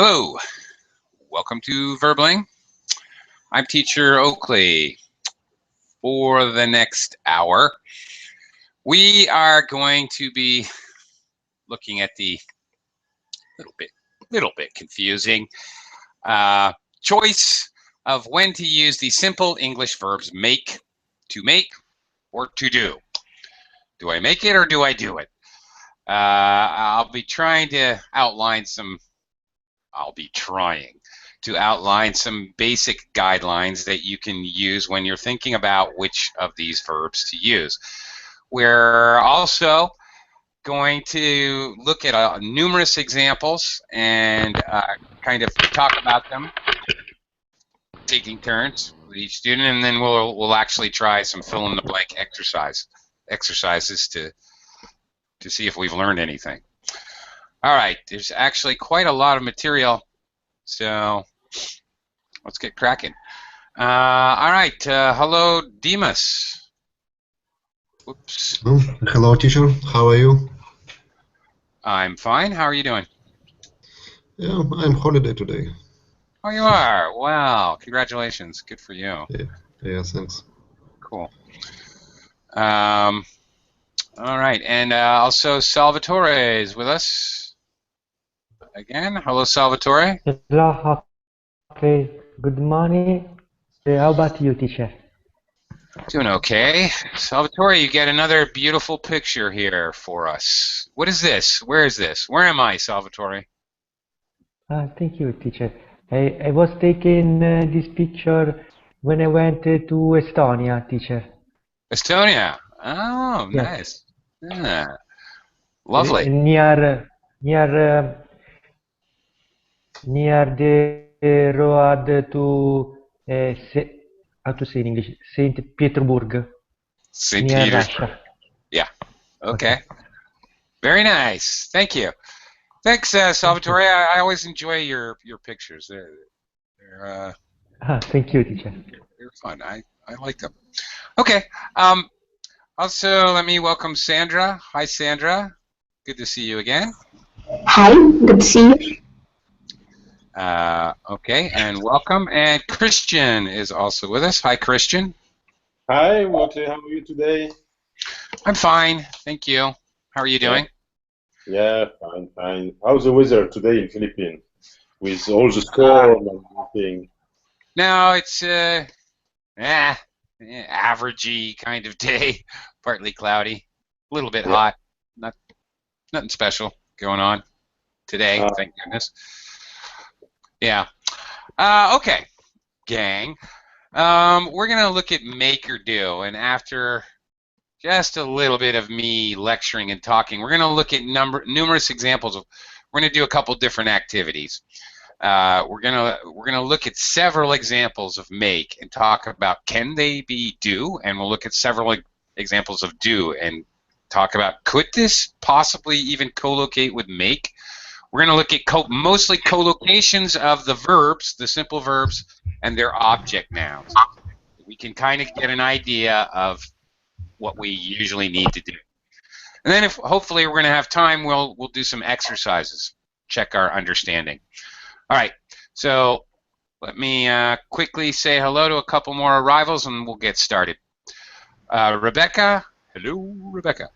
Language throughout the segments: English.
Hello, welcome to Verbling. I'm teacher Oakley. For the next hour, we are going to be looking at the little bit confusing choice of when to use the simple English verbs make, to make, or to do. Do I make it or do I do it? I'll be trying to outline some basic guidelines that you can use when you're thinking about which of these verbs to use. We're also going to look at numerous examples and kind of talk about them, taking turns with each student, and then we'll actually try some fill-in-the-blank exercises to see if we've learned anything. All right, there's actually quite a lot of material, so let's get cracking. All right, hello, Demas. Whoops. Oh, hello, teacher. How are you? I'm fine. How are you doing? Yeah, I'm holiday today. Oh, you are? Wow, congratulations. Good for you. Yeah, thanks. Cool. All right, and also Salvatore is with us again. Hello, Salvatore. Hello, okay. Good morning. How about you, teacher? Doing okay. Salvatore, you get another beautiful picture here for us. What is this? Where is this? Where am I, Salvatore? Thank you, teacher. I was taking this picture when I went to Estonia, teacher. Estonia. Oh, Yes. nice. Yeah. Lovely. Near the road to how to say in English? Saint Petersburg. St. Near Petersburg. Russia. Yeah. Okay. Very nice. Thank you. Thanks, Salvatore. I always enjoy your pictures. They're Thank you, teacher. they're fun. I like them. Okay. Also, let me welcome Sandra. Hi, Sandra. Good to see you again. Hi, good to see you. Okay, and welcome. And Christian is also with us. Hi, Christian. Hi, Oakley. How are you today? I'm fine, thank you. How are you doing? Yeah, fine. How's the weather today in Philippines with all the storm and everything? No, it's averagey kind of day. Partly cloudy, a little bit hot. Nothing special going on today, thank goodness. Yeah. Okay, gang. We're gonna look at make or do, and after just a little bit of me lecturing and talking, we're gonna look at numerous examples of. We're gonna do a couple different activities. We're gonna look at several examples of make and talk about can they be do, and we'll look at several examples of do and talk about could this possibly even co-locate with make. We're going to look at mostly co-locations of the verbs, the simple verbs, and their object nouns. We can kind of get an idea of what we usually need to do. And then if hopefully we're going to have time, we'll do some exercises, check our understanding. All right, so let me quickly say hello to a couple more arrivals and we'll get started. Rebecca. Hello, Rebecca.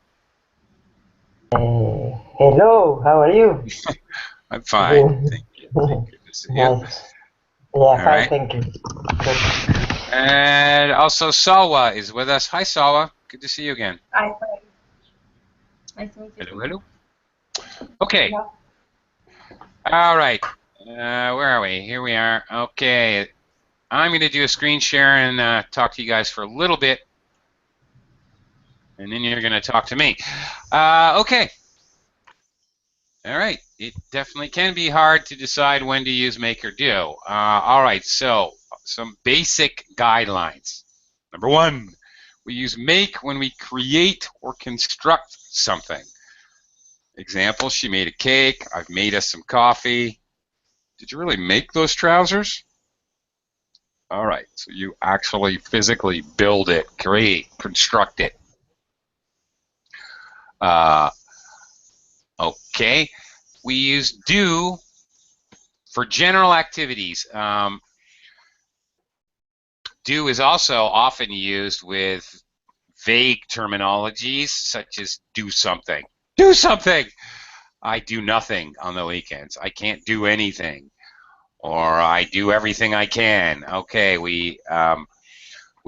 Hello, how are you? I'm fine, thank you. Good to see you. Nice. Yeah, fine, right. thank you. Good. And also Salwa is with us. Hi, Salwa. Good to see you again. Hi. Nice to meet you. Hello. Okay. Yeah. All right. Where are we? Here we are. Okay. I'm going to do a screen share and talk to you guys for a little bit. And then you're going to talk to me. Okay. All right. It definitely can be hard to decide when to use make or do. All right. So some basic guidelines. Number one, we use make when we create or construct something. Example, she made a cake. I've made us some coffee. Did you really make those trousers? All right. So you actually physically build it, create, construct it. Okay, we use do For general activities, do is also often used with vague terminologies such as do something. Do something! I do nothing on the weekends. I can't do anything. Or I do everything I can. Okay, we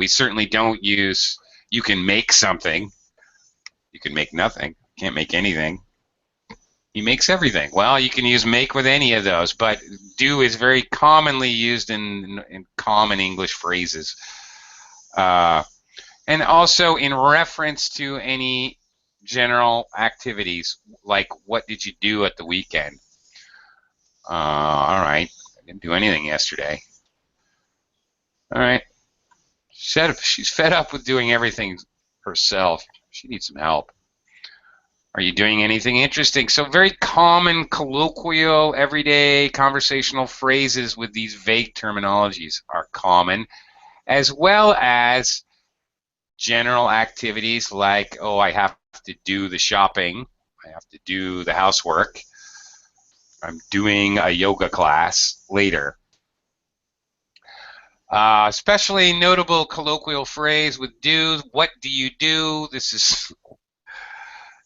certainly don't use you can make something. You can make nothing. Can't make anything. He makes everything. Well, you can use make with any of those, but do is very commonly used in common English phrases. And also in reference to any general activities, like what did you do at the weekend? All right, I didn't do anything yesterday. All right, she's fed up with doing everything herself. She needs some help. Are you doing anything interesting? So very common colloquial, everyday conversational phrases with these vague terminologies are common, as well as general activities like, oh, I have to do the shopping, I have to do the housework, I'm doing a yoga class later. Especially notable colloquial phrase with do, what do you do? This is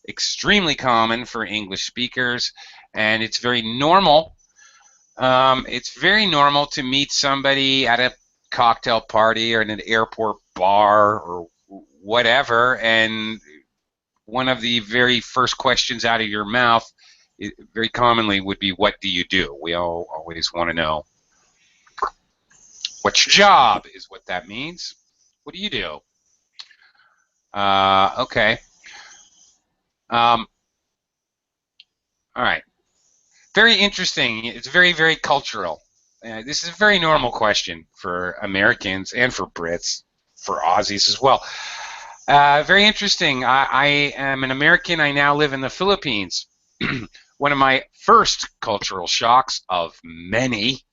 extremely common for English speakers, and it's very normal. It's very normal to meet somebody at a cocktail party or in an airport bar or whatever, and one of the very first questions out of your mouth very commonly would be, what do you do? We all always want to know. What's your job is what that means. What do you do? Okay. All right. Very interesting. It's very, very cultural. This is a very normal question for Americans and for Brits, for Aussies as well. Very interesting. I am an American. I now live in the Philippines. One of my first cultural shocks of many,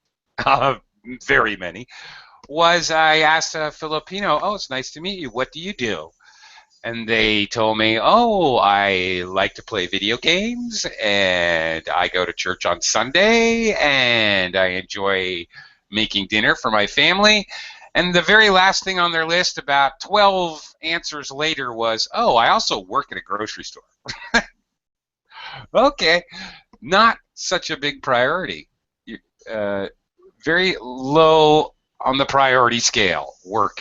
very many, was I asked a Filipino, oh, it's nice to meet you. What do you do? And they told me, oh, I like to play video games, and I go to church on Sunday, and I enjoy making dinner for my family. And the very last thing on their list, about 12 answers later, was, oh, I also work at a grocery store. Okay, not such a big priority. Very low on the priority scale, work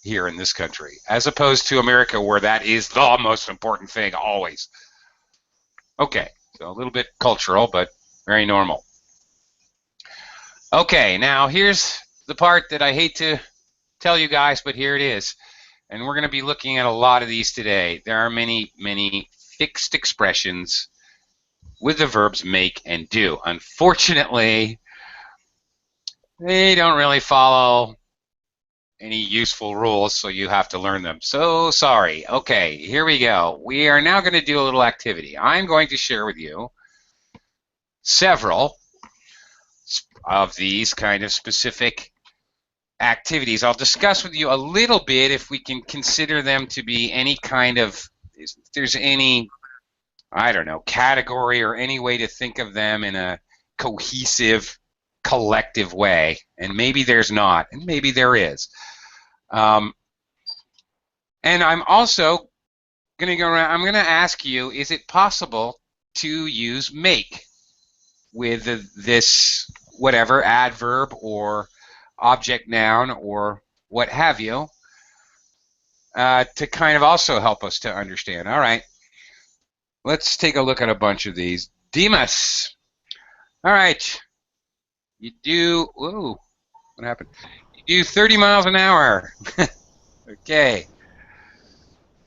here in this country, as opposed to America, where that is the most important thing always. Okay, so a little bit cultural, but very normal. Okay, now here's the part that I hate to tell you guys, but here it is. And we're going to be looking at a lot of these today. There are many, many fixed expressions with the verbs make and do. Unfortunately, they don't really follow any useful rules, so you have to learn them. So sorry. Okay, here we go. We are now going to do a little activity. I'm going to share with you several of these kind of specific activities. I'll discuss with you a little bit if we can consider them to be any kind of, if there's any, I don't know, category or any way to think of them in a cohesive, collective way. And maybe there's not, and maybe there is. And I'm also going to go around, I'm going to ask you, is it possible to use make with this whatever adverb or object noun or what have you, to kind of also help us to understand. All right, let's take a look at a bunch of these. Dimas. All right, you do, ooh, what happened? You do 30 miles an hour. Okay.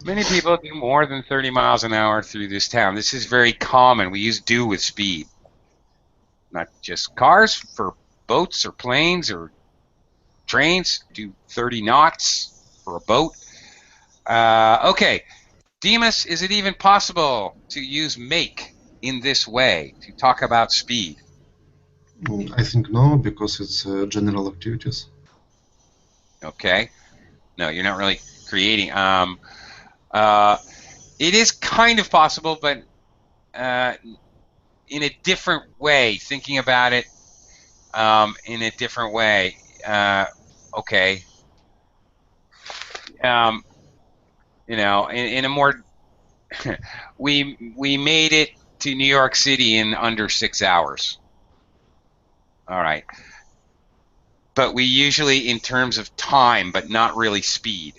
Many people do more than 30 miles an hour through this town. This is very common. We use do with speed. Not just cars, for boats or planes or trains, do 30 knots for a boat. Okay, Demas, is it even possible to use make in this way to talk about speed? I think no, because it's general activities. Okay, no, you're not really creating. It is kind of possible, but in a different way, thinking about it in a different way. Okay. In a more we made it to New York City in under 6 hours. All right. But we usually in terms of time, but not really speed.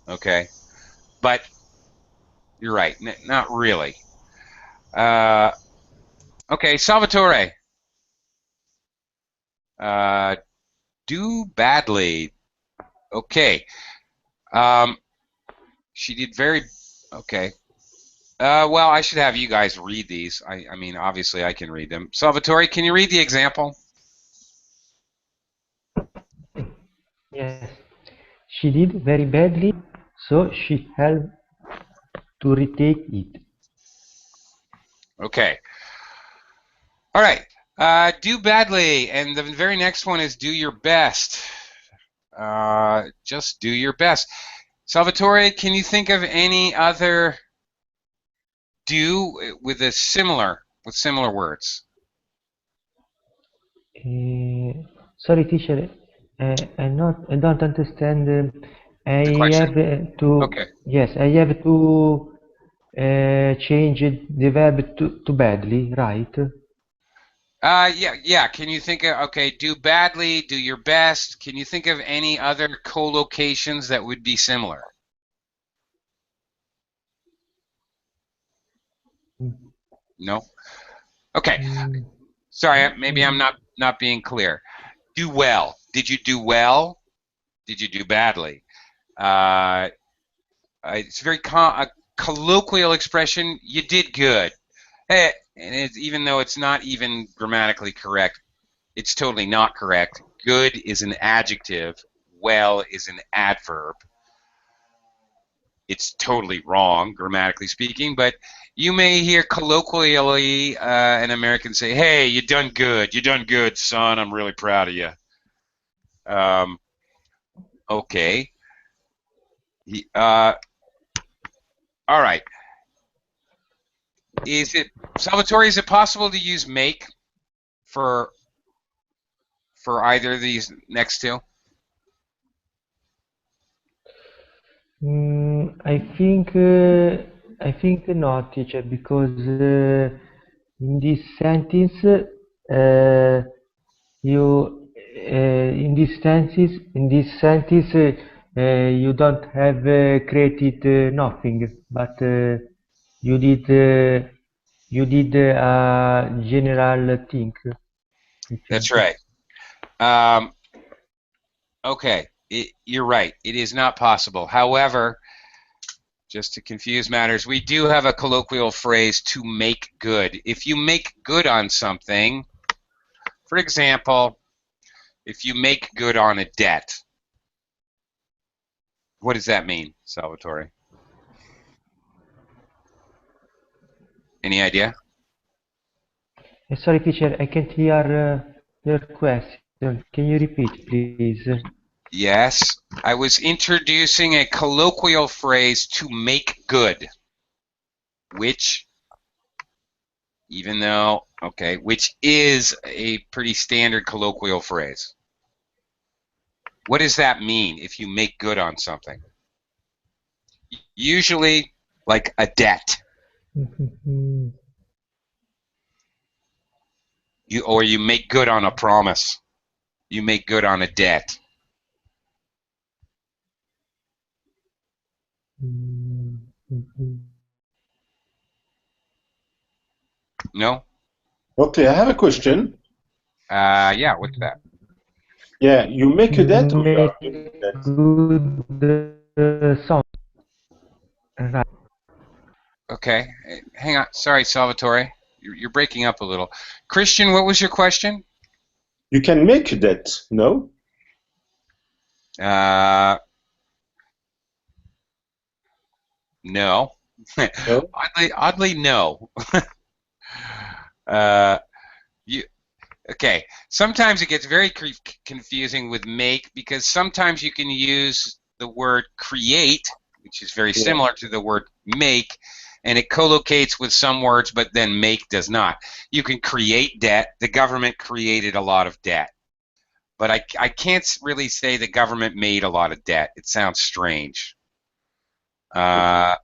Okay. But you're right, not really. Okay, Salvatore. Do badly. Okay. She did very. Okay. Well, I should have you guys read these. I mean, obviously, I can read them. Salvatore, can you read the example? Yes. She did very badly, so she had to retake it. Okay. All right. Do badly, and the very next one is do your best. Just do your best. Salvatore, can you think of any other do with similar words? Sorry, teacher. I don't understand. The I question? have to. Okay. Yes, I have to change the verb to badly, right? Yeah. Can you think of, okay, do badly, do your best. Can you think of any other co-locations that would be similar? No? Okay. Sorry, maybe I'm not being clear. Do well. Did you do well? Did you do badly? It's a very a colloquial expression. You did good. And even though it's not even grammatically correct, it's totally not correct. Good is an adjective. Well is an adverb. It's totally wrong, grammatically speaking, but you may hear colloquially an American say, "Hey, you done good. You done good, son. I'm really proud of you." Okay. All right. Salvatore, is it possible to use make for either of these next two? I think not, teacher, because in this sentence, you in this sentence, you don't have created nothing, but you did a general thing. I That's think. right. Okay, you're right. It is not possible. However, just to confuse matters, we do have a colloquial phrase to make good. If you make good on something, for example, if you make good on a debt, what does that mean, Salvatore? Any idea? Sorry, teacher, I can't hear your question. Can you repeat, please? Yes, I was introducing a colloquial phrase to make good, which, which is a pretty standard colloquial phrase. What does that mean if you make good on something? Usually, like a debt. You make good on a promise. You make good on a debt. No? Okay, I have a question. Yeah, what's that? Yeah, you make a debt or you are Make doing a debt? good song. Right. Okay, hang on. Sorry, Salvatore. You're breaking up a little. Christian, what was your question? You can make a debt, no? No. No? Oddly, no. Okay. Sometimes it gets very confusing with make because sometimes you can use the word create, which is very similar to the word make, and it collocates with some words, but then make does not. You can create debt. The government created a lot of debt. But I can't really say the government made a lot of debt. It sounds strange. Okay.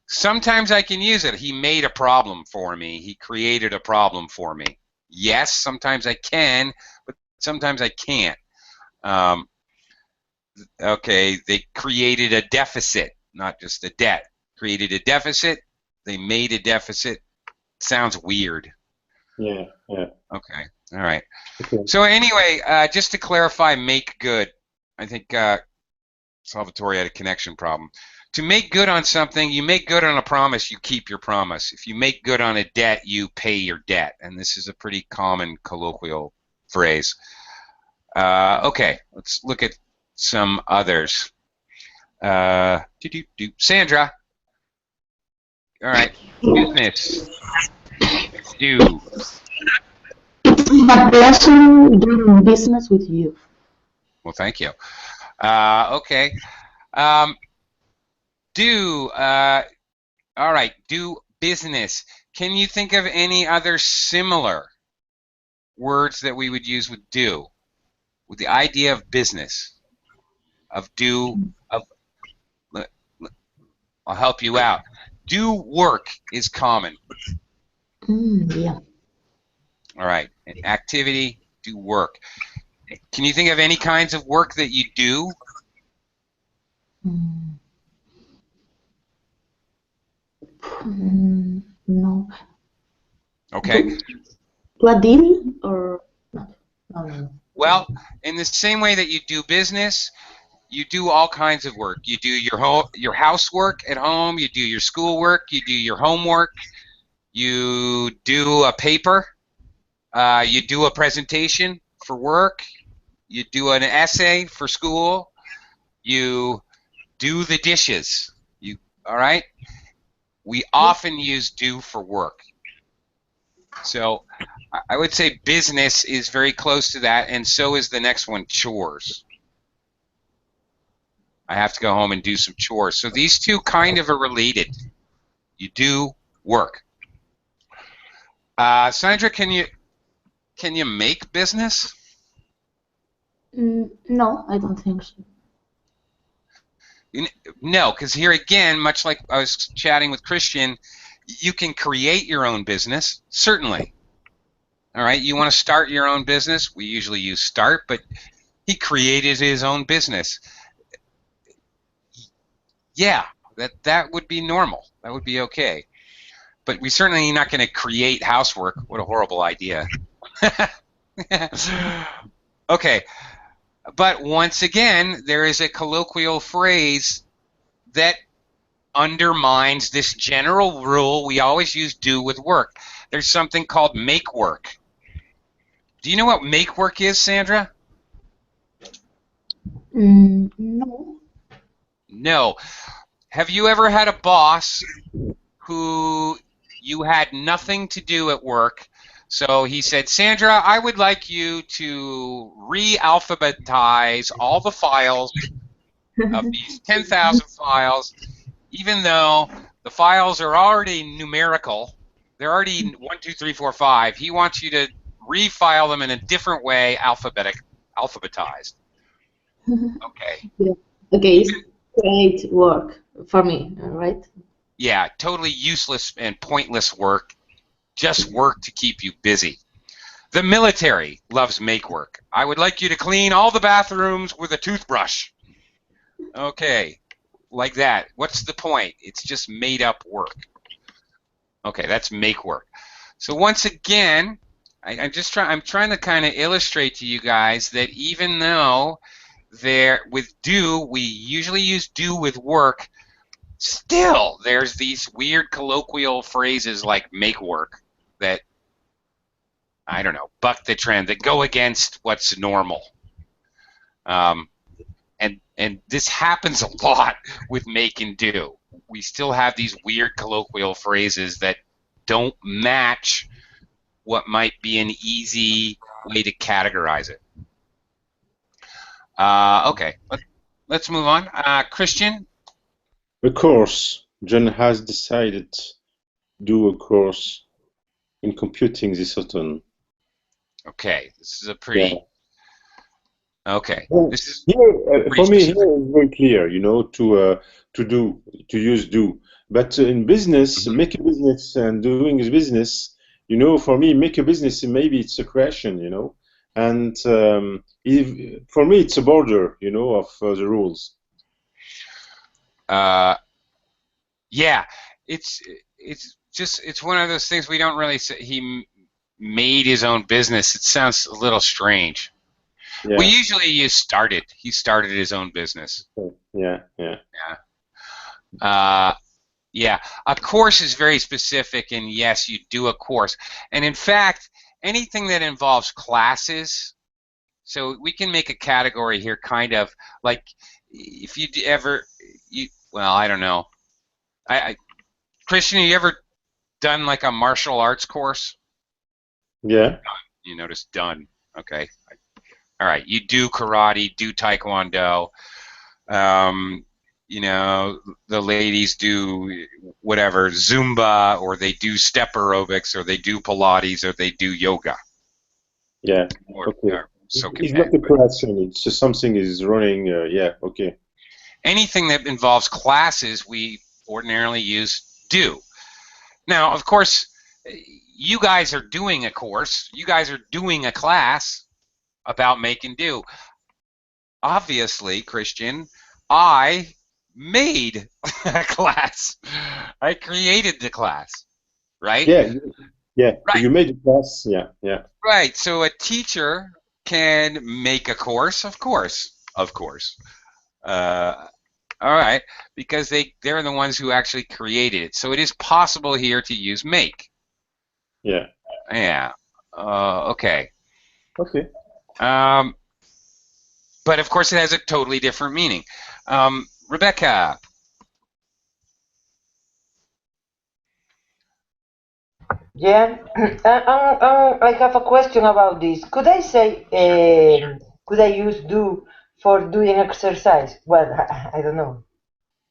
Sometimes I can use it. He made a problem for me. He created a problem for me. Yes, sometimes I can, but sometimes I can't. Okay, they created a deficit, not just a debt. Created a deficit. They made a deficit. Sounds weird. Yeah. Okay, all right. Okay. So anyway, just to clarify, make good. I think Salvatore had a connection problem. To make good on something, you make good on a promise, you keep your promise. If you make good on a debt, you pay your debt. And this is a pretty common colloquial phrase. Okay, let's look at some others. Sandra. All right, business. Do. It's my pleasure doing business with you. Well, thank you. Okay. All right, do business. Can you think of any other similar words that we would use with do? With the idea of business, of do, I'll help you out. Do work is common. Yeah. All right, activity, do work. Can you think of any kinds of work that you do? No. Okay. What deal or not? No. Well, in the same way that you do business, you do all kinds of work. You do your housework at home. You do your schoolwork. You do your homework. You do a paper. You do a presentation for work. You do an essay for school. You do the dishes. All right? We often use do for work. So I would say business is very close to that, and so is the next one, chores. I have to go home and do some chores. So these two kind of are related. You do work. Sandra, can you make business? No, I don't think so. No, because here again, much like I was chatting with Christian, you can create your own business, certainly. All right, you want to start your own business? We usually use start, but he created his own business. Yeah, that would be normal. That would be okay. But we certainly are not going to create housework. What a horrible idea. Okay. But once again, there is a colloquial phrase that undermines this general rule we always use do with work. There's something called make work. Do you know what make work is, Sandra? No. No. Have you ever had a boss who you had nothing to do at work? So he said, Sandra, I would like you to re-alphabetize all the files of these 10,000 files, even though the files are already numerical. They're already 1, 2, 3, 4, 5. He wants you to refile them in a different way, alphabetized. Okay. Yeah. Okay, it's great work for me, right? Yeah, totally useless and pointless work. Just work to keep you busy. The military loves make work. I would like you to clean all the bathrooms with a toothbrush. Okay, like that. What's the point? It's just made up work. Okay, that's make work. So once again, I'm trying to kind of illustrate to you guys that even though with do, we usually use do with work, still there's these weird colloquial phrases like make work that, I don't know, buck the trend, that go against what's normal. And this happens a lot with make and do. We still have these weird colloquial phrases that don't match what might be an easy way to categorize it. Okay, let's move on. Christian, A course. John has decided to do a course in computing this autumn. Okay, this is a Yeah. pretty. Okay, Well, this is here, pretty for me, specific. here is very clear, to use do. But in business, Mhm. make a business and doing a business, for me, make a business, maybe it's a creation. And if, for me, it's a border, of the rules. Yeah, it's it's one of those things we don't really say. Made his own business. It sounds a little strange. We Yeah, usually use started. He started his own business. yeah, yeah, Yeah. Yeah. A course is very specific, and yes, you do a course. And in fact, anything that involves classes. So we can make a category here, kind of like if you ever well, I don't know. I Christian, you ever done like a martial arts course? yeah, You notice done. Okay. All right. You do karate, do taekwondo. Um, the ladies do whatever, Zumba, or they do step aerobics, or they do Pilates, or they do yoga. yeah. Or, Okay. or so It's not a but creation. It's just something is running. Yeah. Okay. anything that involves classes, we ordinarily use do. Now, of course, you guys are doing a course. You guys are doing a class about make and do. Obviously, Christian, I made a class. I created the class, right? Yeah, yeah. Right, You made a class. Yeah, yeah, right. So a teacher can make a course, of course, of course. Uh, all right, because they're the ones who actually created it. So it is possible here to use make. yeah. Yeah. Okay. Okay. Um, but of course, it has a totally different meaning. Rebecca. Yeah, I have a question about this. Could I say, Sure. could I use do for doing exercise? Well, I don't know.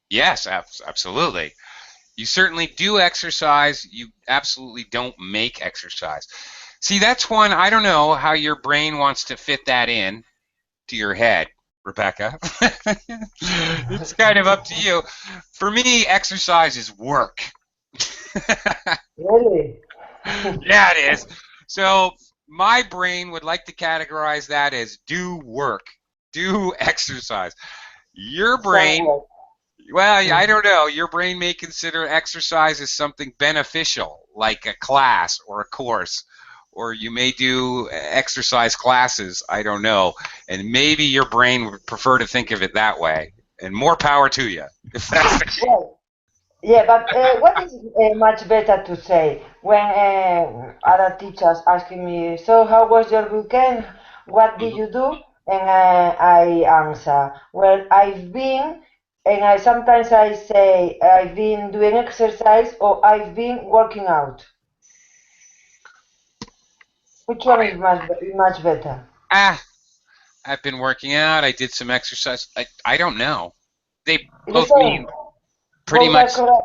Yes, absolutely. You certainly do exercise. You absolutely don't make exercise. See, that's one, I don't know how your brain wants to fit that in to your head, Rebecca. It's kind of up to you. For me, exercise is work. Really? Yeah, it is. So my brain would like to categorize that as do work, do exercise. Your brain, Somewhat. well, I don't know. Your brain may consider exercise as something beneficial, like a class or a course, or you may do exercise classes. I don't know. And maybe your brain would prefer to think of it that way. And more power to you, if that's the case. Well, yeah, but what is much better to say when other teachers asking me, so how was your weekend? What did Mhm. you do? And I answer, well, I've been, and sometimes I say, I've been doing exercise or I've been working out. Which one is much better? Ah, I've been working out. I did some exercise. I don't know. They It's the both mean same. pretty Both are much, correct.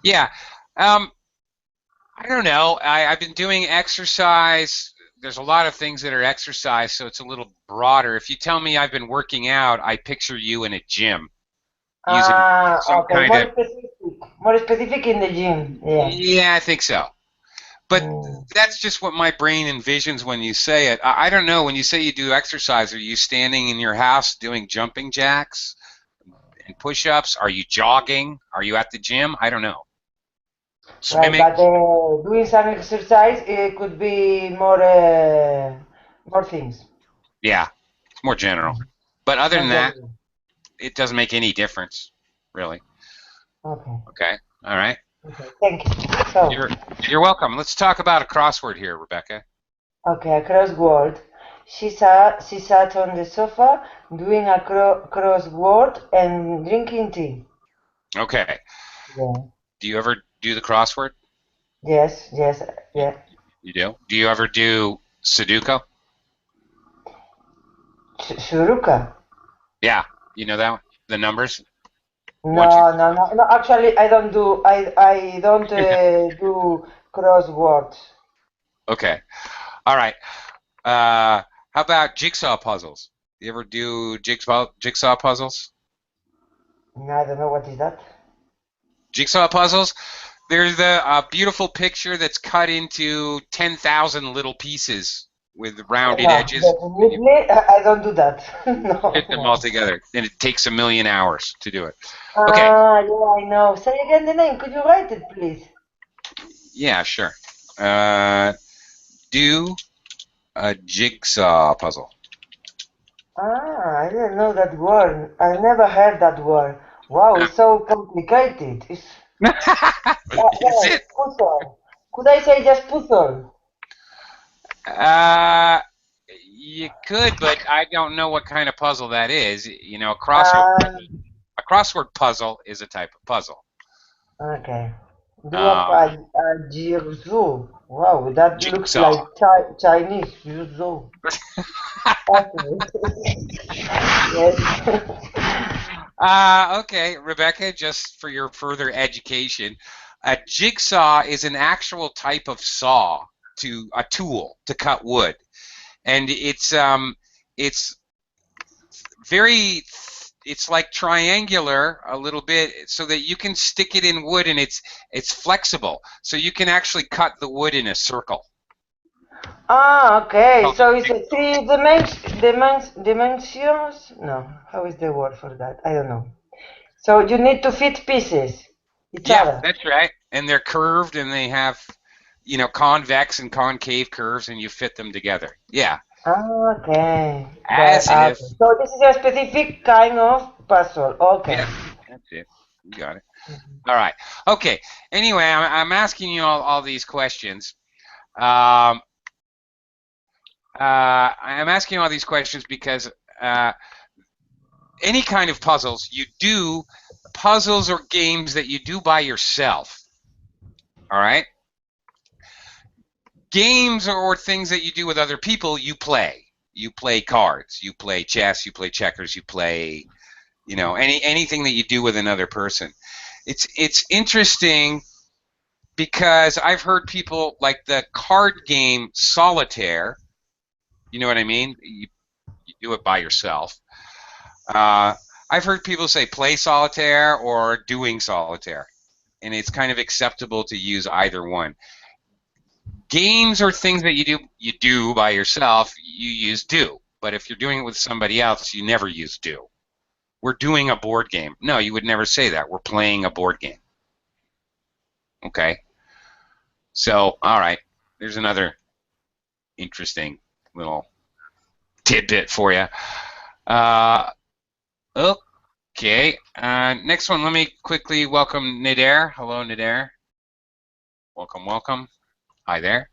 yeah. Um, I don't know. I've been doing exercise. There's a lot of things that are exercise, so it's a little broader. If you tell me I've been working out, I picture you in a gym using Ah, some okay, kind of. more specific in the gym. Yeah. Yeah, I think so. But Mm. that's just what my brain envisions when you say it. I don't know. When you say you do exercise, are you standing in your house doing jumping jacks and push-ups? Are you jogging? Are you at the gym? I don't know. Right, Swimming? but doing some exercise it could be more things. Yeah, it's more general. But other More than that, general. it doesn't make any difference, really. Okay. Okay. All right. Okay. Thank you. So, You're welcome. Let's talk about a crossword here, Rebecca. okay, a crossword. She sat on the sofa doing a crossword and drinking tea. Okay. Yeah. Do you ever do the crossword? Yes. Yes. You, Yeah. you do? Do you ever do Sudoku? Shuruka. Yeah. You know that one? The numbers? No, no, no, no. Actually, I don't do. I don't do crosswords. Okay. All right. How about jigsaw puzzles? You ever do jigsaw puzzles? No, I don't know what is that. Jigsaw puzzles? There's a beautiful picture that's cut into 10,000 little pieces with rounded No, edges. definitely, I don't do that. No. Fit them all together, and it takes 1,000,000 hours to do it. Okay. Ah, yeah, I know. Say again the name. Could you write it, please? Yeah, sure. Do a jigsaw puzzle. Ah, I didn't know that word. I never heard that word. Wow, it's so complicated. It's Is it? puzzle. Could I say just puzzle? You could, but I don't know what kind of puzzle that is. You know, Ah, a crossword puzzle is a type of puzzle. okay. Do Um, a jigsaw. Wow, that looks Jigsaw. like Chinese. Jigsaw. Yes. Okay, Rebecca, just for your further education, a jigsaw is an actual type of saw, a tool to cut wood, and it's very, it's like triangular a little bit, so that you can stick it in wood, and it's flexible, so you can actually cut the wood in a circle. Ah, okay. So it's a dimensions? No. How is the word for that? I don't know. So you need to fit pieces each Yeah, other. that's right. And they're curved, and they have, convex and concave curves, and you fit them together. Yeah. Ah, okay. As if. So this is a specific kind of puzzle. Okay. Yeah, that's it. You got it. All right. Okay. Anyway, I'm asking you all these questions. I'm asking all these questions because any kind of puzzles or games that you do by yourself. All right. Games or things that you do with other people, you play. You play cards. You play chess. You play checkers. You play, anything that you do with another person. It's interesting because I've heard people like the card game solitaire. You know what I mean? You do it by yourself. I've heard people say play solitaire or doing solitaire, and it's kind of acceptable to use either one. Games or things that you do by yourself, you use do. But if you're doing it with somebody else, you never use do. We're doing a board game. No, you would never say that. We're playing a board game. Okay. So, all right. There's another interesting little tidbit for you. Okay. Next one. Let me quickly welcome Midair. Hello, Midair. Welcome, welcome. Hi there.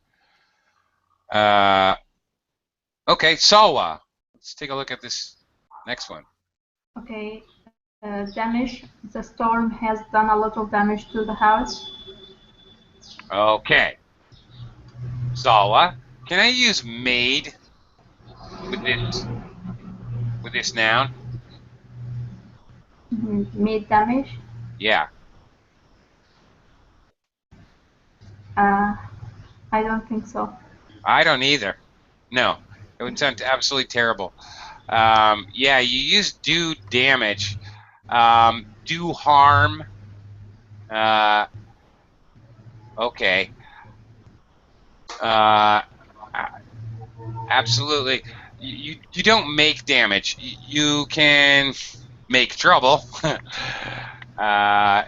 Okay, Salwa. Let's take a look at this next one. Okay. Damage. The storm has done a lot of damage to the house. Okay. Salwa, can I use made with this noun? Made damage. Yeah. I don't think so. I don't either. No, it would sound absolutely terrible. Yeah, you use do damage, do harm. Okay. Absolutely. You don't make damage. You can make trouble. Yeah,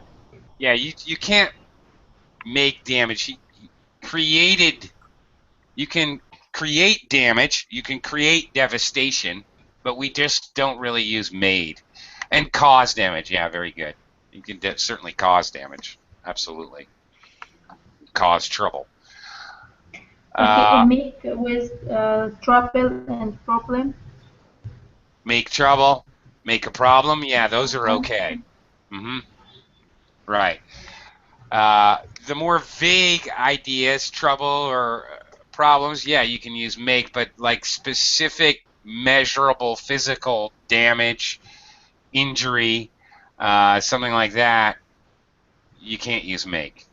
you can't make damage. You can create damage. You can create devastation, but we just don't really use made. And cause damage. Yeah, very good. You can certainly cause damage. Absolutely. Cause trouble. Okay, make with trouble and problem. Make trouble, make a problem. Yeah, those are okay. Right. The more vague ideas, trouble or problems, yeah, you can use make, but like specific, measurable physical damage, injury, something like that, you can't use make.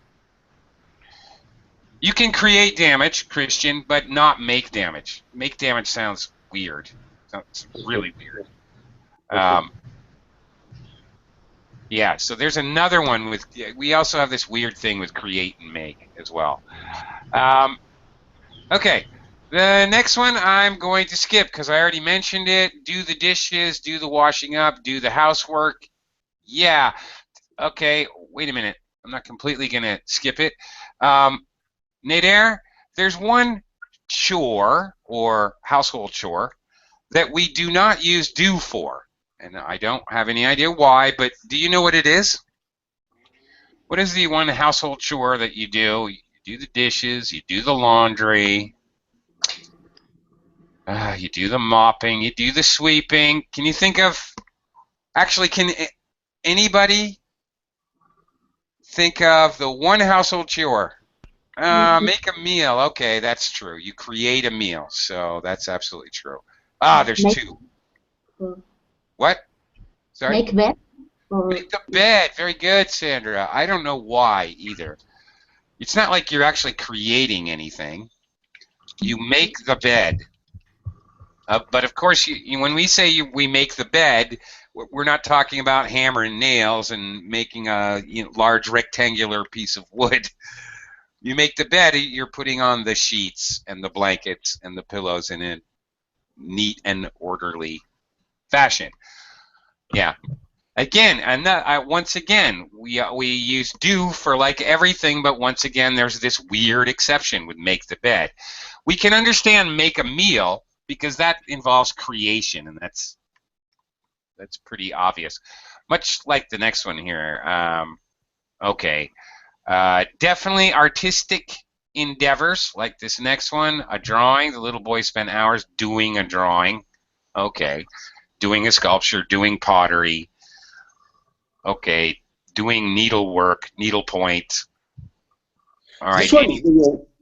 You can create damage, Christian, but not make damage. Make damage sounds weird. Sounds really weird. Yeah, so there's another one with, we also have this weird thing with create and make as well. Okay, the next one I'm going to skip because I already mentioned it. Do the dishes, do the washing up, do the housework. Yeah, okay, wait a minute. I'm not completely going to skip it. Midair, there's one chore or household chore that we do not use do for. And I don't have any idea why, but do you know what it is? What is the one household chore that you do? You do the dishes, you do the laundry, you do the mopping, you do the sweeping. Can you think of, actually, can anybody think of the one household chore? Make a meal. Okay, that's true. You create a meal, so that's absolutely true. There's two. What? Sorry? Make bed? Make the bed. Very good, Sandra. I don't know why either. It's not like you're actually creating anything. You make the bed. But of course, when we say we make the bed, we're not talking about hammer and nails and making a large rectangular piece of wood. You make the bed, you're putting on the sheets and the blankets and the pillows in a neat and orderly fashion. Yeah. Again, and once again, we use do for like everything, but once again, there's this weird exception with make the bed. We can understand make a meal because that involves creation, and that's pretty obvious. Much like the next one here. Okay. Definitely artistic endeavors, like this next one, a drawing. The little boy spent hours doing a drawing. Okay. Doing a sculpture, doing pottery. Okay. Doing needlework, needlepoint. All right. This one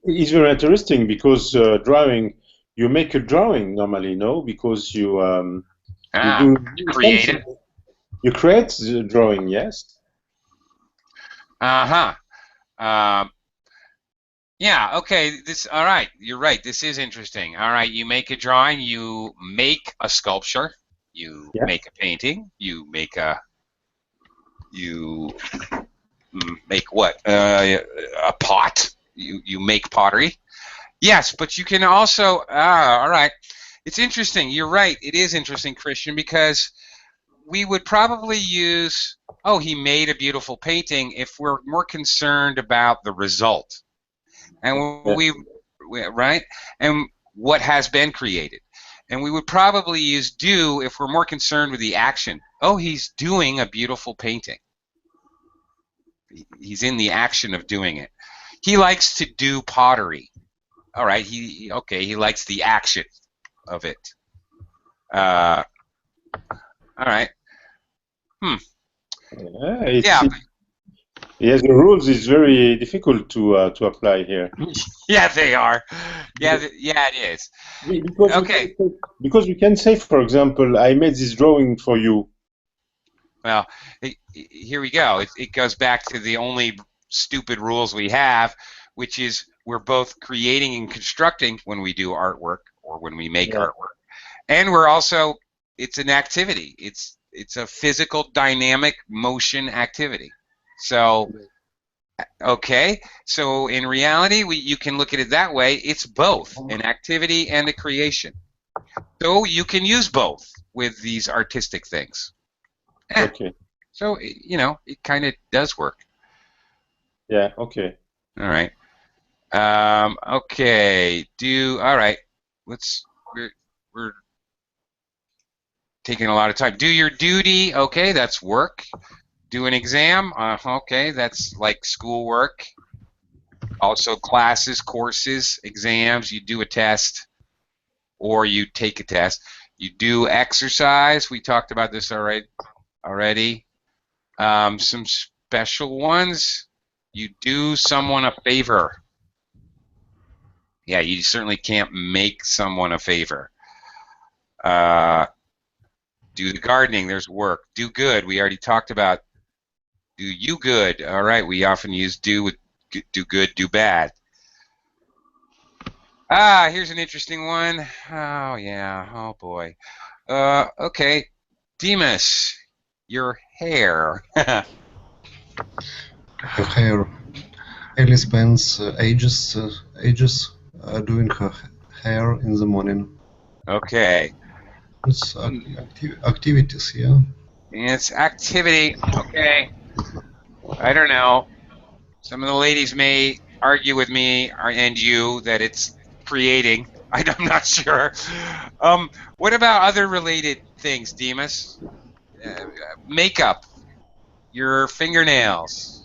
is very interesting because drawing, you make a drawing normally, no? Because you do create it. You create the drawing, yes? Uh-huh. Yeah, okay, all right, you're right, this is interesting. All right, you make a drawing, you make a sculpture, you make a painting, you make what? A pot, you make pottery. Yes, but you can also, all right, it's interesting, you're right, it is interesting, Christian, because we would probably use, oh, he made a beautiful painting if we're more concerned about the result. And right? And what has been created. And we would probably use do if we're more concerned with the action. Oh, he's doing a beautiful painting. He's in the action of doing it. He likes to do pottery. All right, he likes the action of it. All right. Yes, the rules is very difficult to apply here. Yeah, they are. Yeah, it is. Because we can say, for example, I made this drawing for you. Well, here we go. It goes back to the only stupid rules we have, which is we're both creating and constructing when we do artwork or when we make artwork, and we're also, it's an activity. It's a physical, dynamic motion activity. So, okay, so in reality, you can look at it that way. It's both an activity and a creation. So you can use both with these artistic things. Okay. So, it kind of does work. Yeah, okay. All right. Okay, all right. We're taking a lot of time. Do your duty, okay, that's work. Do an exam, okay, that's like schoolwork. Also classes, courses, exams, you do a test or you take a test. You do exercise, we talked about this already. Some special ones, you do someone a favor. Yeah, you certainly can't make someone a favor. Do the gardening. There's work. Do good. We already talked about do you good. All right. We often use do with do good, do bad. Ah, here's an interesting one. Oh yeah. Oh boy. Okay. Demas, your hair. Her hair. Ellie spends ages doing her hair in the morning. Okay. It's activities, yeah. It's activity. Okay. I don't know. Some of the ladies may argue with me and you that it's creating. I'm not sure. What about other related things, Demas? Makeup, your fingernails.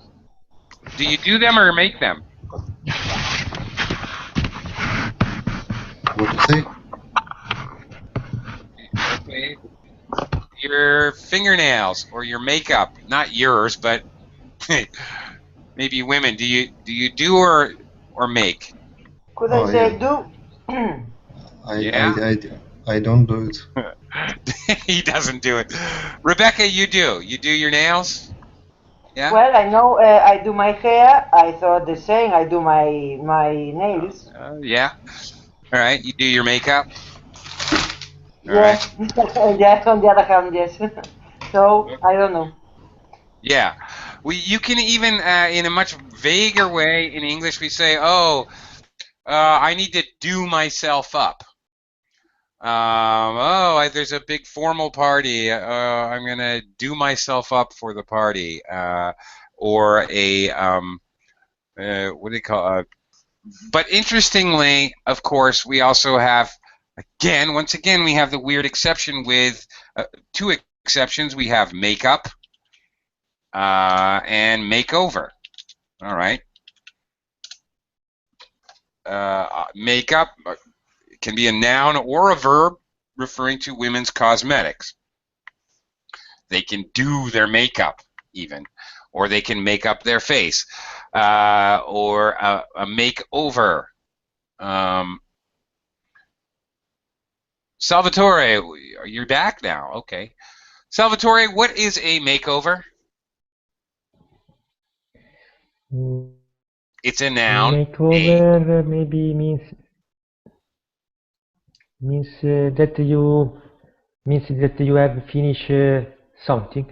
Do you do them or make them? What to say? Okay. Your fingernails or your makeup, not yours, but maybe women. Do you do or make? Could I Oh, say yeah. do? Yeah. I don't do it. He doesn't do it. Rebecca, you do. You do your nails? Yeah. Well, I know I do my hair. I thought the same. I do my nails. Yeah. All right. You do your makeup. All Yeah. right. Yes, on the other hand, yes. So I don't know. Yeah. You can even in a much vaguer way in English we say, oh, I need to do myself up. There's a big formal party. I'm gonna do myself up for the party. Or a what do you call it? But interestingly, of course, we also have once again, we have the weird exception with two exceptions. We have makeup and makeover. All right. Makeup can be a noun or a verb referring to women's cosmetics. They can do their makeup even, or they can make up their face, or a makeover. Salvatore, you're back now. Okay. Salvatore, what is a makeover? It's a noun. Makeover maybe means that you have finished something.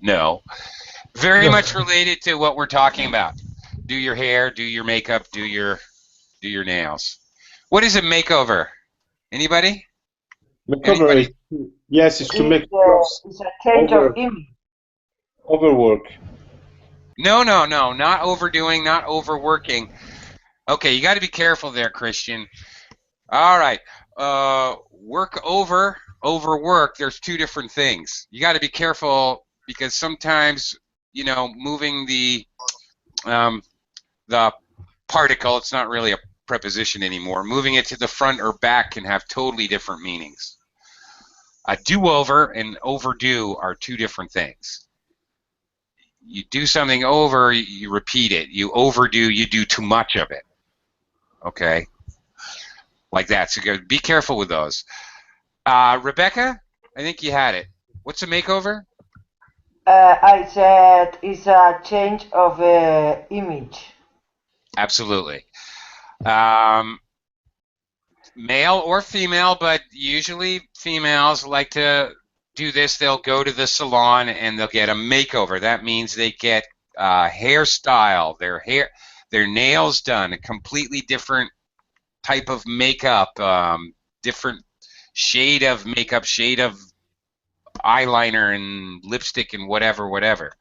No. Very No. much related to what we're talking about. Do your hair, do your makeup, do your nails. What is a makeover? Anybody? Makeover is, yes, it's to make It's a change of image. overwork. No, not overdoing, not overworking. Okay, you got to be careful there, Christian. All right, overwork. There's two different things. You got to be careful because sometimes, moving the particle, it's not really a preposition anymore. Moving it to the front or back can have totally different meanings. A do-over and overdo are two different things. You do something over, you repeat it. You overdo, you do too much of it. Okay? Like that. So be careful with those. Rebecca, I think you had it. What's a makeover? I said it's a change of image. Absolutely. Male or female, but usually females like to do this. They'll go to the salon and they'll get a makeover. That means they get hairstyle, their nails done, a completely different type of makeup, different shade of makeup, shade of eyeliner and lipstick and whatever.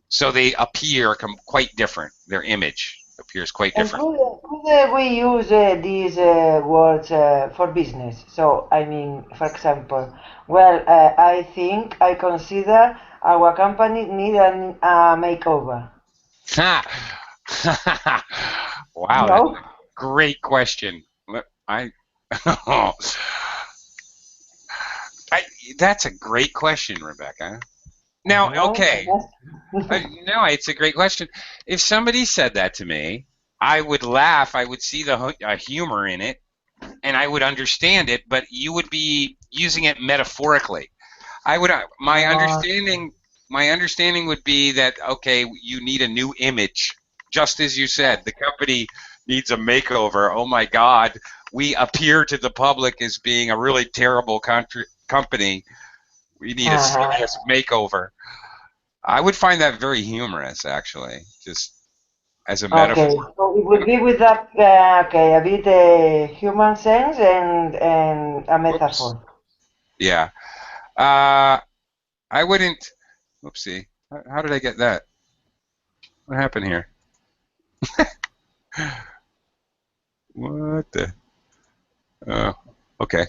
So they appear quite different. Their image appears quite different. And could we use these words for business? So, I mean, for example, well, I think I consider our company need a makeover. Wow, No? that's a great question. That's a great question, Rebecca. Now, No? okay. No, it's a great question. If somebody said that to me, I would laugh. I would see the humor in it, and I would understand it. But you would be using it metaphorically. I would my understanding would be that, okay, you need a new image, just as you said. The company needs a makeover. Oh my God, we appear to the public as being a really terrible company. We need a serious makeover. I would find that very humorous, actually, just as a metaphor. Okay, so it would be with that, okay, a bit human sense and a metaphor. Oops. Yeah. I wouldn't. Oopsie. How did I get that? What happened here? What the? Okay.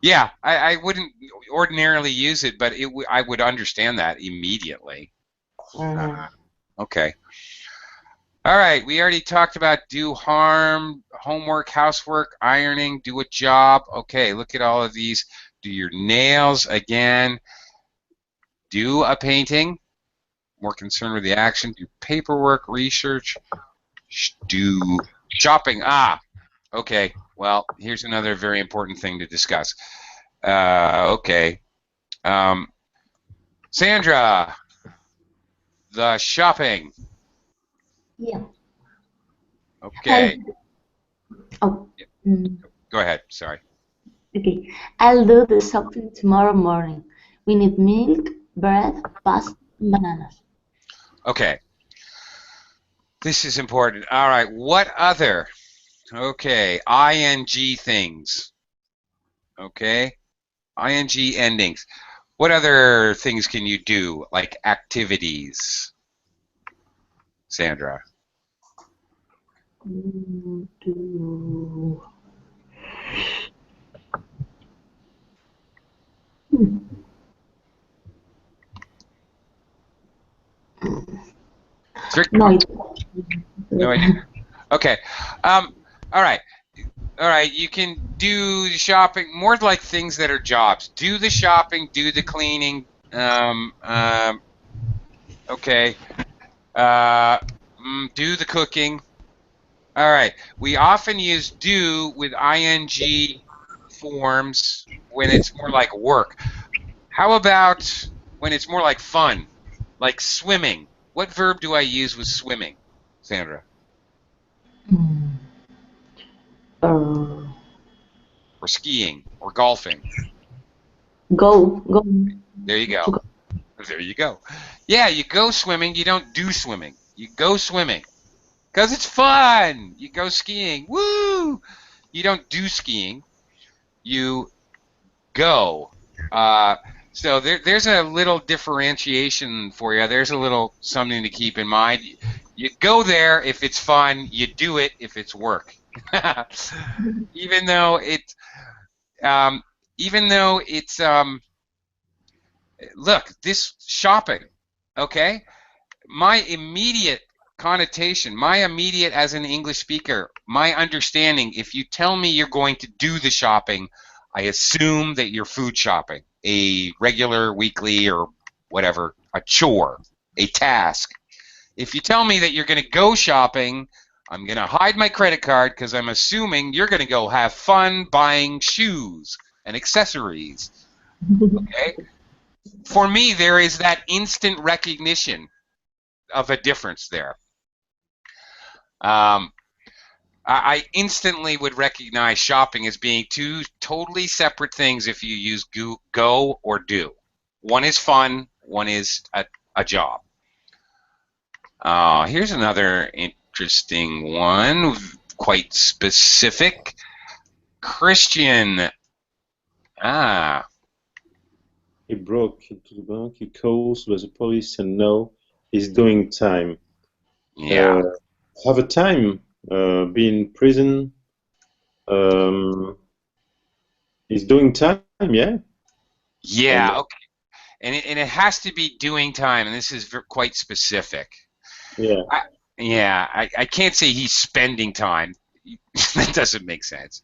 Yeah, I wouldn't ordinarily use it, but I would understand that immediately. Okay. All right, we already talked about do harm, homework, housework, ironing, do a job. Okay, look at all of these. Do your nails again. Do a painting. More concerned with the action. Do paperwork, research. Do shopping. Okay. Well, here's another very important thing to discuss. Okay. Sandra, the shopping. Yeah. Okay. Oh. Go ahead. Sorry. Okay. I'll do the shopping tomorrow morning. We need milk, bread, pasta, and bananas. Okay. This is important. All right. What other? Okay. ING things. Okay. ING endings. What other things can you do, like activities, Sandra? No idea. Okay. All right. All right. You can do the shopping, more like things that are jobs. Do the shopping. Do the cleaning. Okay. Do the cooking. All right. We often use do with ing forms when it's more like work. How about when it's more like fun, like swimming? What verb do I use with swimming, Sandra? Or skiing, or golfing. Go. There you go. There you go. Yeah, you go swimming. You don't do swimming. You go swimming because it's fun. You go skiing. Woo! You don't do skiing. You go. So there's a little differentiation for you. There's a little something to keep in mind. You go there if it's fun. You do it if it's work. Even though it's look, this shopping, okay? My immediate connotation, my immediate as an English speaker, my understanding, if you tell me you're going to do the shopping, I assume that you're food shopping, a regular, weekly, or whatever, a chore, a task. If you tell me that you're going to go shopping, I'm going to hide my credit card because I'm assuming you're going to go have fun buying shoes and accessories. Okay? For me, there is that instant recognition of a difference there. I instantly would recognize shopping as being two totally separate things if you use go or do. One is fun, one is a job. Here's another interesting one, quite specific. Christian. He broke into the bank, he calls the police, and now he's doing time. Yeah. Have a time, be in prison. He's doing time, yeah? Yeah, okay. And it has to be doing time, and this is quite specific. Yeah. I can't say he's spending time. That doesn't make sense.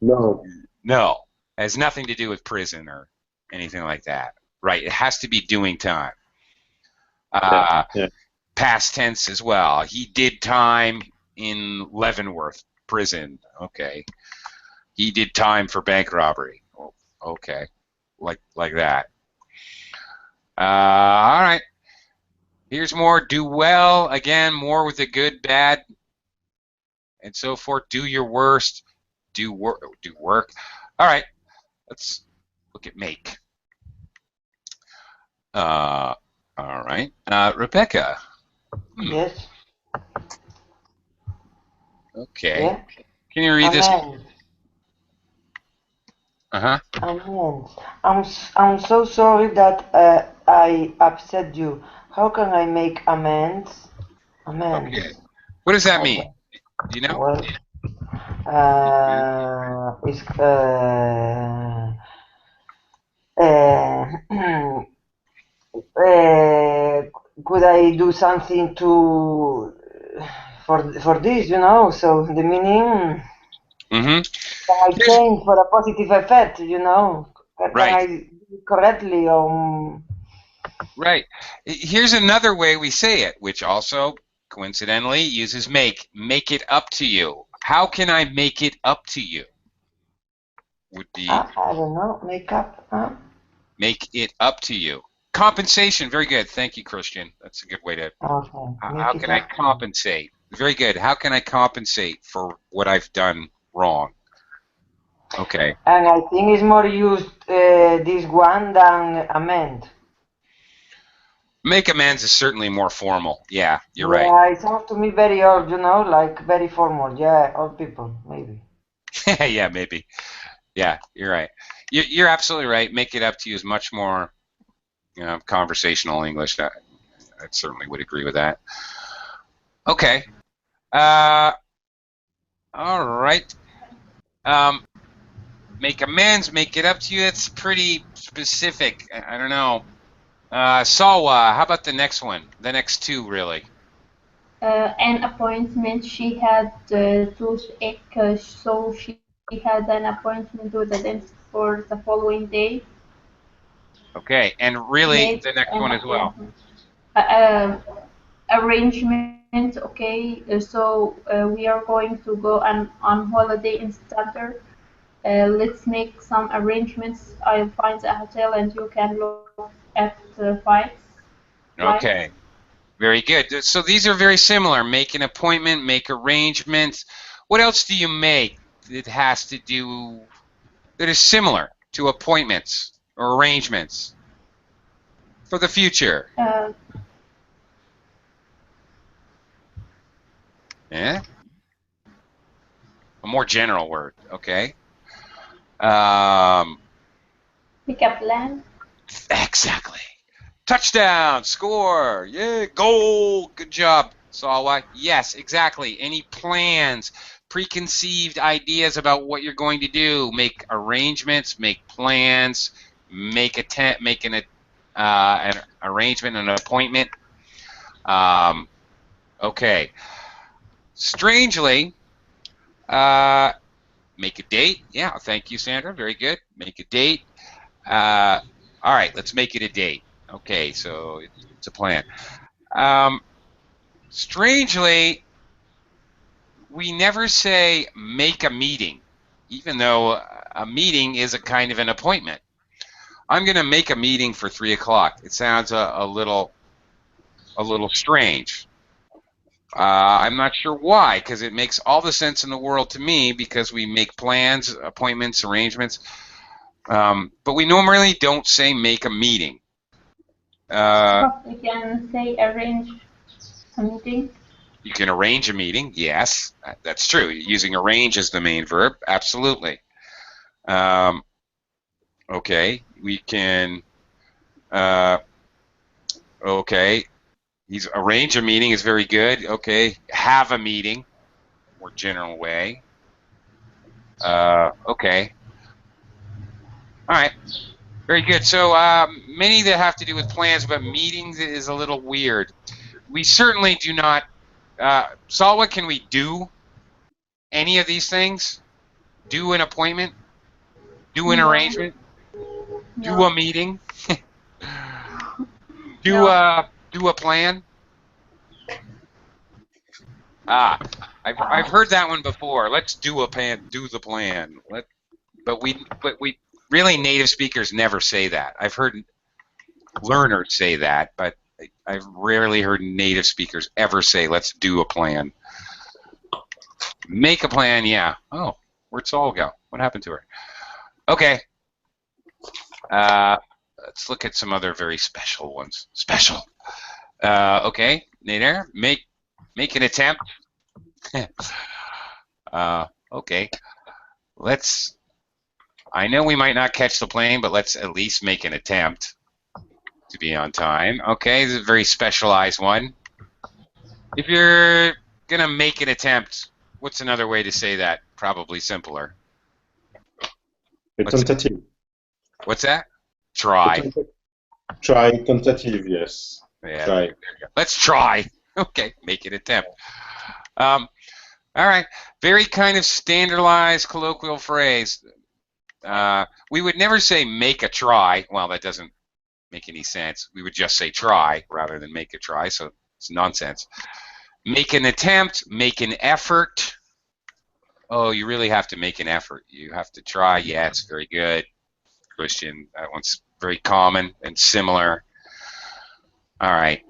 No. No. It has nothing to do with prison or anything like that. Right. It has to be doing time. Yeah. Past tense as well. He did time in Leavenworth prison. Okay. He did time for bank robbery. Oh, okay, like that. All right. Here's more. Do well. Again, more with the good, bad, and so forth. Do your worst. Do work. Do work. All right. Let's look at make. All right. Rebecca. Yes. Okay. Yeah. Can you read this? Amends. Uh-huh. Amends. I'm so sorry that I upset you. How can I make amends? Amends. Okay. What does that mean? Okay. Do you know? Well, it's uh, could I do something to for this? So the meaning. Mm-hmm. Can I change for a positive effect? Can Right. I do it correctly? Right. Here's another way we say it, which also coincidentally uses make. Make it up to you. How can I make it up to you? Would be I don't know. Makeup. make it up to you. Compensation. Very good. Thank you, Christian. That's a good way to. Okay. How can I compensate? Very good. How can I compensate for what I've done wrong? Okay. And I think it's more used this one than amend. Make amends is certainly more formal. Yeah, you're right. Yeah, it sounds to me very old, like very formal. Yeah, old people, maybe. Yeah, maybe. Yeah, you're right. You're absolutely right. Make it up to you is much more conversational English. I certainly would agree with that. Okay. All right. Make amends, make it up to you. It's pretty specific. I don't know. Salwa, how about the next one? The next two, really. An appointment. She had toothache, so she had an appointment with the dentist for the following day. Okay, and really Make the next one an as well. appointment. Arrangement. Okay, so we are going to go on holiday in September. Let's make some arrangements. I'll find a hotel and you can look at flights. Okay, very good. So these are very similar. Make an appointment, make arrangements. What else do you make that has to do, that is similar to appointments or arrangements for the future? Yeah? A more general word, okay? Make a plan. Exactly. Touchdown, score, yeah, goal, good job, Salwa. Yes, exactly. Any plans, preconceived ideas about what you're going to do, make arrangements, make plans, make an arrangement, an appointment. Okay. Strangely, make a date. Yeah, thank you, Sandra. Very good. Make a date. All right, let's make it a date. Okay, so it's a plan. Strangely, we never say make a meeting, even though a meeting is a kind of an appointment. I'm going to make a meeting for 3 o'clock. It sounds a little strange. I'm not sure why, because it makes all the sense in the world to me, because we make plans, appointments, arrangements, but we normally don't say make a meeting. We can say arrange a meeting. You can arrange a meeting, yes, that's true. Using arrange as the main verb, absolutely. Okay, we can, okay, arrange a meeting is very good. Okay, have a meeting, more general way. Okay. All right, very good. So many that have to do with plans, but meetings is a little weird. We certainly do not, Salwa, can we do any of these things? Do an appointment? Do an arrangement? Do a meeting? Do No. do a plan? Ah, I've heard that one before. Let's do a plan. Do the plan. But we really native speakers never say that. I've heard learners say that, but I've rarely heard native speakers ever say, "Let's do a plan." Make a plan, yeah. Oh, where'd Saul go? What happened to her? Okay. Let's look at some other very special ones. Special. Okay, Midair, make an attempt. Okay. I know we might not catch the plane, but let's at least make an attempt to be on time. Okay, this is a very specialized one. If you're gonna make an attempt, what's another way to say that? Probably simpler. Tentative. What's that? Try. Try, tentative, yes. Yeah. Try. Let's try. Okay, make an attempt. All right. Very kind of standardized colloquial phrase. We would never say make a try. Well, that doesn't make any sense. We would just say try rather than make a try, so it's nonsense. Make an attempt, make an effort. Oh, you really have to make an effort. You have to try. Yes, very good. Christian, that one's very common and similar. All right.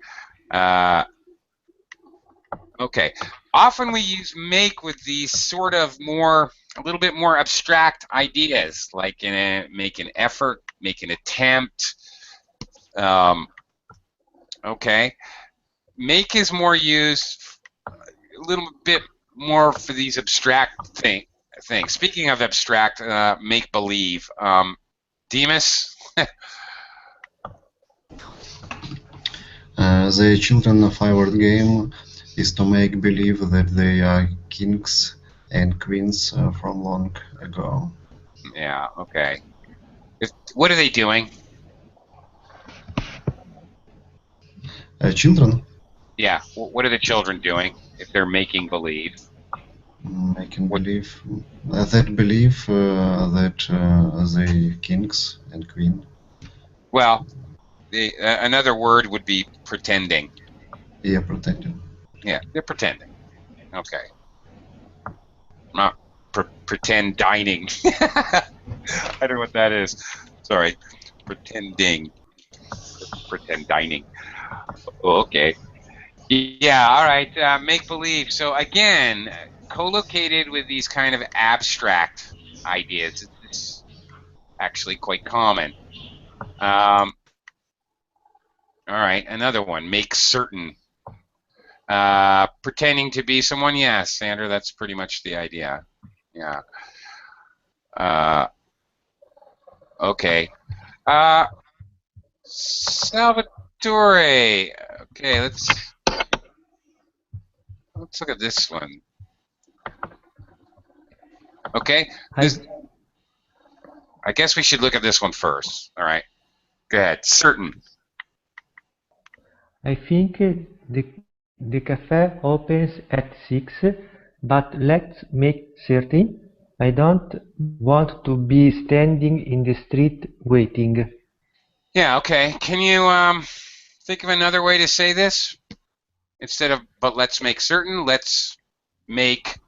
Okay. Often we use make with these sort of a little bit more abstract ideas, like make an effort, make an attempt. Okay. Make is more used a little bit more for these abstract things. Speaking of abstract, make believe. Demas? The children of our game is to make believe that they are kings and queens from long ago. Yeah, okay. What are they doing? Children? Yeah, what are the children doing if they're making believe? Making believe that they kings and queen. Well, another word would be pretending. Yeah, pretending. Yeah, they're pretending. Okay. Not pretend dining. I don't know what that is. Sorry. Pretending. Pretend dining. Okay. Yeah, all right. Make believe. So again, co-located with these kind of abstract ideas. It's actually quite common. All right, another one. Make certain. Pretending to be someone. Yes, Sandra, that's pretty much the idea. Yeah. Okay. Salvatore. Okay, let's look at this one. Okay. I guess we should look at this one first. All right. Go ahead. Certain. I think the cafe opens at 6, but let's make certain. I don't want to be standing in the street waiting. Yeah, okay. Can you think of another way to say this? Instead of, but let's make certain, let's make...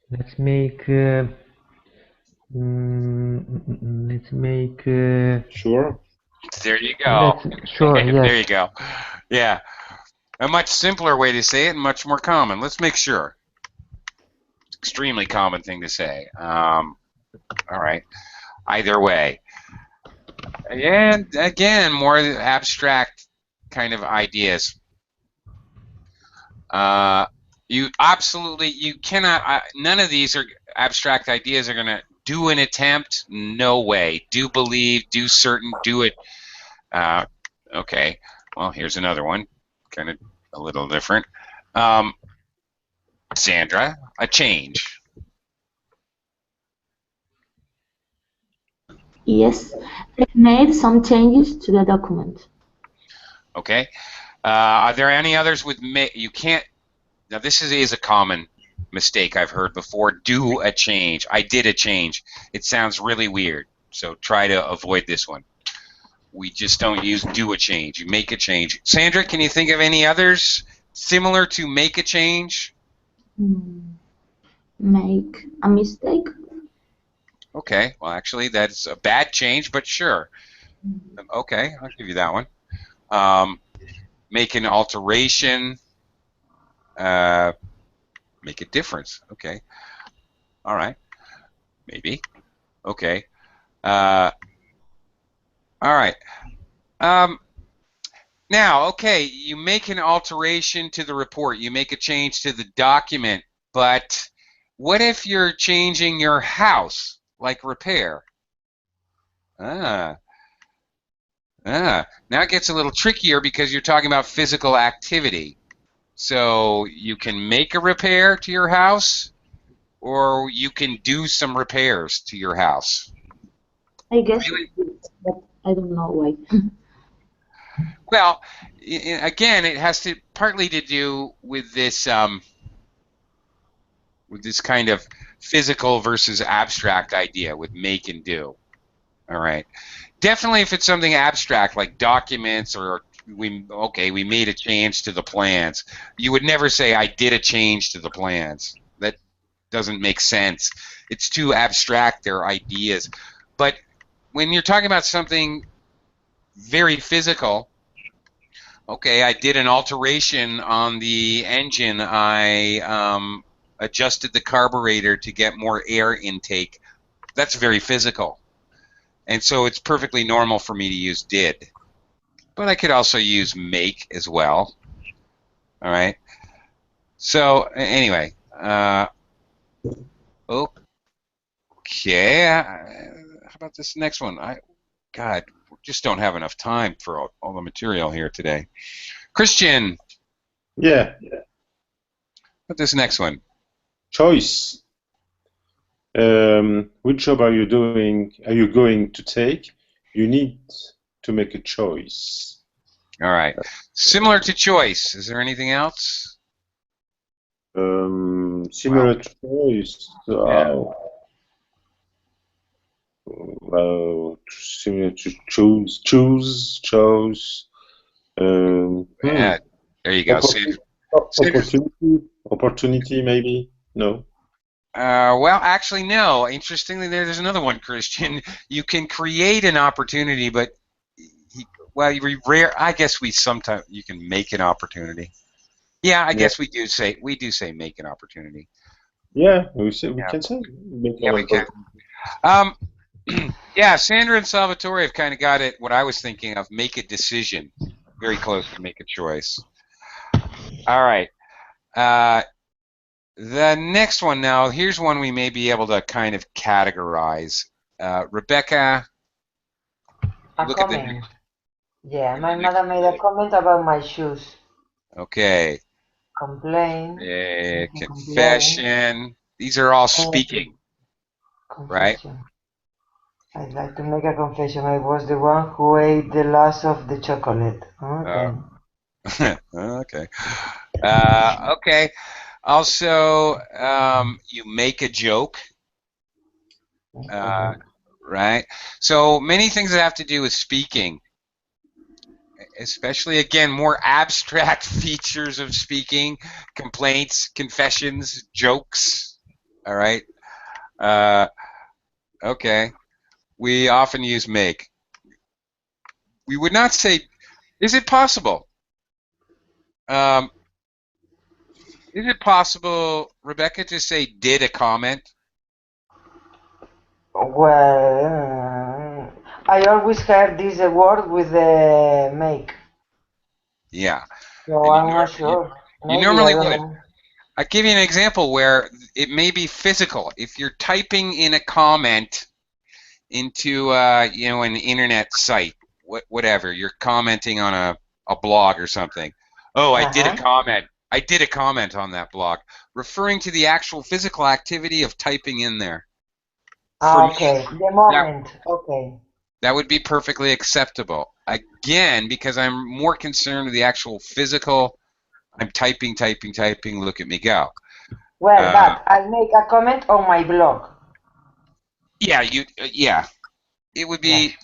Let's make... Sure. There you go. Sure, yes. There you go. Yeah. A much simpler way to say it and much more common. Let's make sure. Extremely common thing to say. All right. Either way. And again, more abstract kind of ideas. You cannot, none of these are abstract ideas are going to do an attempt. No way. Do believe, do certain, do it. Okay. Well, here's another one. Kind of a little different. Sandra, a change. Yes, I've made some changes to the document. Okay. Are there any others with you can't? Now this is a common mistake I've heard before. Do a change. I did a change. It sounds really weird. So try to avoid this one. We just don't use do a change. You make a change. Sandra, can you think of any others similar to make a change? Make a mistake. Okay, well, actually, that's a bad change, but sure. Okay, I'll give you that one. Make an alteration. Make a difference. Okay. All right. Maybe. Okay. All right. Now, okay, you make an alteration to the report. You make a change to the document, but what if you're changing your house, like repair? Now it gets a little trickier because you're talking about physical activity. So you can make a repair to your house, or you can do some repairs to your house. I guess, but I don't know why. Well, again, it has to partly to do with this kind of physical versus abstract idea with make and do. All right. Definitely if it's something abstract like documents or we made a change to the plans. You would never say I did a change to the plans. That doesn't make sense. It's too abstract, they're ideas. But when you're talking about something very physical, okay, I did an alteration on the engine. I adjusted the carburetor to get more air intake. That's very physical. And so it's perfectly normal for me to use did. But I could also use make as well. All right. So anyway, okay. How about this next one? God, we just don't have enough time for all the material here today. Christian. Yeah. What's this next one? Choice. Which job are you doing? Are you going to take? You need to make a choice. All right. Similar to choice. Is there anything else? Similar to choice. Well, similar to choose. Yeah, there you go. Opportunity, maybe? No. Well, actually, no. Interestingly, there's another one, Christian. You can create an opportunity, but I guess sometimes you can make an opportunity. Yeah, I guess we do say make an opportunity. Yeah, we can say make an opportunity. Yeah, Sandra and Salvatore have kind of got it. What I was thinking of, make a decision, very close to make a choice. All right. The next one now, here's one we may be able to kind of categorize. Rebecca, look at the... Yeah, my mother made a comment about my shoes. Okay. Complain. Confession. These are all speaking, right? I'd like to make a confession. I was the one who ate the last of the chocolate. Okay. Okay. Okay. Also, you make a joke, right? So many things that have to do with speaking, especially, again, more abstract features of speaking, complaints, confessions, jokes, all right? Okay. We often use make. We would not say, is it possible? Is it possible, Rebecca, to say did a comment? Well, I always heard this word with the make. Yeah. So I'm not sure. You normally would. I'll give you an example where it may be physical. If you're typing in a comment into an internet site, whatever, you're commenting on a blog or something. Oh, I did a comment. I did a comment on that blog, referring to the actual physical activity of typing in there. Okay, the moment. Okay. That would be perfectly acceptable. Again, because I'm more concerned with the actual physical. I'm typing, look at me go. Well, but I make a comment on my blog. Yeah, it would be,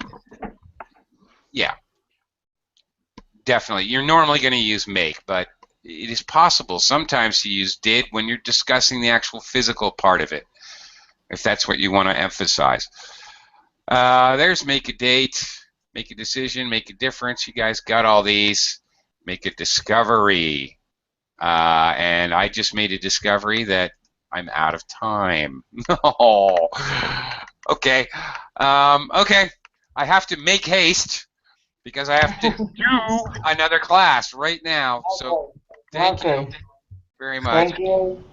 yeah, definitely. You're normally going to use make, but it is possible sometimes to use did when you're discussing the actual physical part of it, if that's what you want to emphasize. There's make a date, make a decision, make a difference. You guys got all these. Make a discovery. And I just made a discovery that I'm out of time. Oh, okay. Okay. I have to make haste because I have to do another class right now. So thank you very much. Thank you.